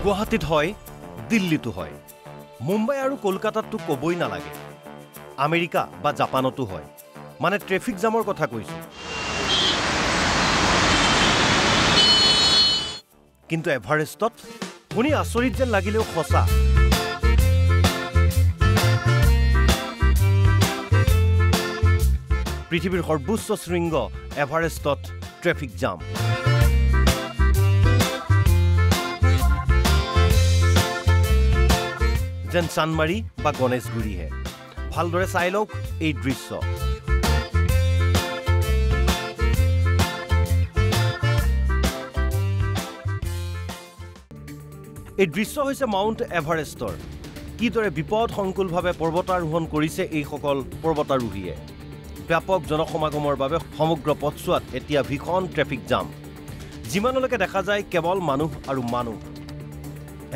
গুৱাহাটীত হয়, দিল্লীতো হয়, মুম্বাই আৰু কলকাতাতো ক'বই নালাগে, আমেৰিকা বা জাপানতো হয়। মানে ট্ৰেফিক জামৰ কথা কৈছো। কিন্তু এভাৰেষ্টত শুনি আচৰিত যেন লাগিলেও সঁচা। পৃথিৱীৰ সৰ্বোচ্চ শৃংগ এভাৰেষ্টত ট্ৰেফিক জাম। যেন চানমাৰী বা গণেশগুৰিহে। ভালদৰে চাই লওক এই দৃশ্য। এই দৃশ্য হৈছে মাউণ্ট এভাৰেষ্টৰ। কিদৰে বিপদসংকুলভাৱে পৰ্বতাৰোহণ কৰিছে এইসকল পৰ্বতাৰোহীয়ে। ব্যাপক জনসমাগমৰ বাবে সমগ্ৰ পথছোৱাত এতিয়া ভীষণ ট্ৰেফিক জাম। যিমানলৈকে দেখা যায় কেৱল মানুহ আৰু মানুহ।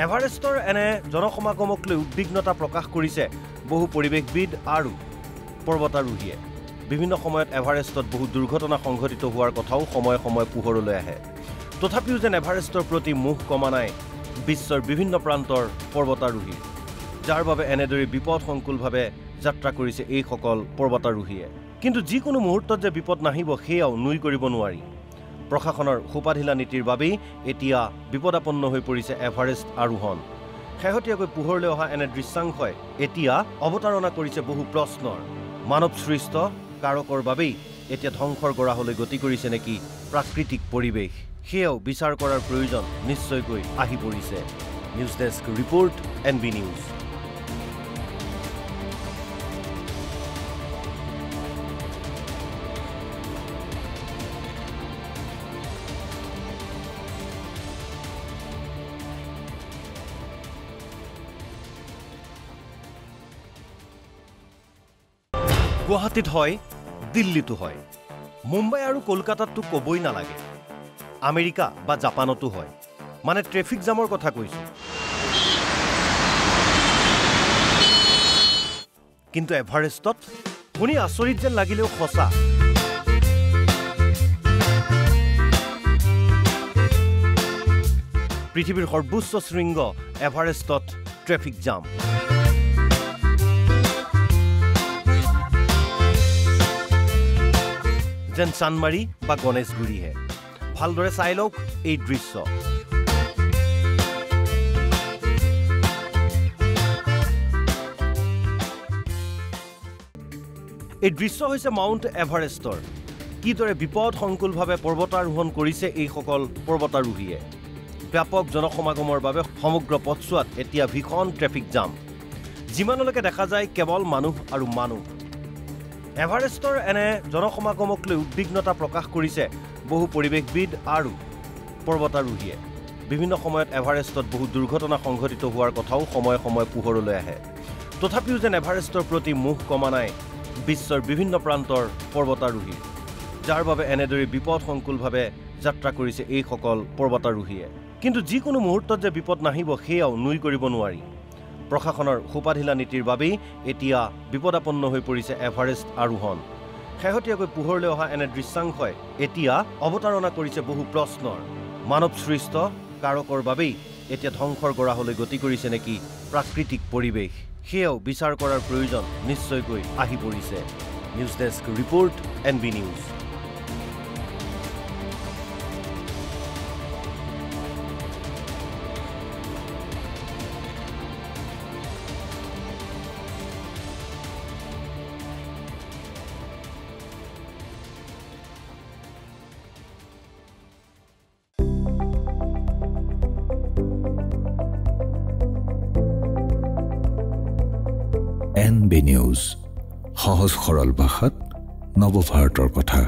এভাৰেষ্টৰ এনে জনসমাগমক লৈ উদ্বিগ্নতা প্ৰকাশ কৰিছে বহু পৰিৱেশবিদ আৰু পৰ্বতাৰোহীয়ে। বিভিন্ন সময়ত এভাৰেষ্টত বহু দুৰ্ঘটনা সংঘটিত হোৱাৰ কথাও সময়ে সময়ে পোহৰলৈ আহে। তথাপিও যেন এভাৰেষ্টৰ প্ৰতি মোহ কমা নাই বিশ্বৰ বিভিন্ন প্ৰান্তৰ পৰ্বতাৰোহীৰ, যাৰ বাবে এনেদৰে বিপদসংকুলভাৱে যাত্ৰা কৰিছে এইসকল পৰ্বতাৰোহীয়ে। কিন্তু যিকোনো মুহূৰ্তত যে বিপদ নাহিব সেয়াও নুই কৰিব নোৱাৰি। প্ৰশাসনৰ সোপাঢিলা নীতিৰ বাবেই এতিয়া বিপদাপন্ন হৈ পৰিছে এভাৰেষ্ট আৰোহণ। শেহতীয়াকৈ পোহৰলৈ অহা এনে দৃশ্যাংশই এতিয়া অৱতাৰণা কৰিছে বহু প্ৰশ্নৰ। মানৱসৃষ্ট কাৰকৰ বাবেই এতিয়া ধ্বংসৰ গৰাহলৈ গতি কৰিছে নেকি প্ৰাকৃতিক পৰিৱেশ, সেয়াও বিচাৰ কৰাৰ প্ৰয়োজন নিশ্চয়কৈ আহি পৰিছে। News desk report, NB news. গুৱাহাটীত হয়, দিল্লীতো হয়, মুম্বাই আৰু কলকাতাতো ক'বই নালাগে, আমেৰিকা বা জাপানতো হয়। মানে ট্ৰেফিক জামৰ কথা কৈছো। কিন্তু এভাৰেষ্টত শুনি আচৰিত যেন লাগিলেও সঁচা। পৃথিৱীৰ সৰ্বোচ্চ শৃংগ এভাৰেষ্টত ট্ৰেফিক জাম। যেন চানমাৰী বা গণেশগুৰিহে। ভালদৰে চাই লওক এই দৃশ্য। এই দৃশ্য হৈছে মাউণ্ট এভাৰেষ্টৰ। কিদৰে বিপদসংকুলভাৱে পৰ্বতাৰোহণ কৰিছে এইসকল পৰ্বতাৰোহীয়ে। ব্যাপক জনসমাগমৰ বাবে সমগ্ৰ পথছোৱাত এতিয়া ভীষণ ট্ৰেফিক জাম। যিমানলৈকে দেখা যায় কেৱল মানুহ আৰু মানুহ। এভাৰেষ্টৰ এনে জনসমাগমক লৈ উদ্বিগ্নতা প্ৰকাশ কৰিছে বহু পৰিৱেশবিদ আৰু পৰ্বতাৰোহীয়ে। বিভিন্ন সময়ত এভাৰেষ্টত বহু দুৰ্ঘটনা সংঘটিত হোৱাৰ কথাও সময়ে সময়ে পোহৰলৈ আহে। তথাপিও যেন এভাৰেষ্টৰ প্ৰতি মোহ কমা নাই বিশ্বৰ বিভিন্ন প্ৰান্তৰ পৰ্বতাৰোহীৰ, যাৰ বাবে এনেদৰে বিপদসংকুলভাৱে যাত্ৰা কৰিছে এইসকল পৰ্বতাৰোহীয়ে। কিন্তু যিকোনো মুহূৰ্তত যে বিপদ নাহিব সেয়াও নুই কৰিব নোৱাৰি। প্ৰশাসনৰ সোপাঢিলা নীতিৰ বাবেই এতিয়া বিপদাপন্ন হৈ পৰিছে এভাৰেষ্ট আৰোহণ। শেহতীয়াকৈ পোহৰলৈ অহা এনে দৃশ্যাংশই এতিয়া অৱতাৰণা কৰিছে বহু প্ৰশ্নৰ। মানৱসৃষ্ট কাৰকৰ বাবেই এতিয়া ধ্বংসৰ গৰাহলৈ গতি কৰিছে নেকি প্ৰাকৃতিক পৰিৱেশ, সেয়াও বিচাৰ কৰাৰ প্ৰয়োজন নিশ্চয়কৈ আহি পৰিছে। News desk report, NB news. NB news, সহজ সৰল ভাষাত নৱভাৰতৰ কথা।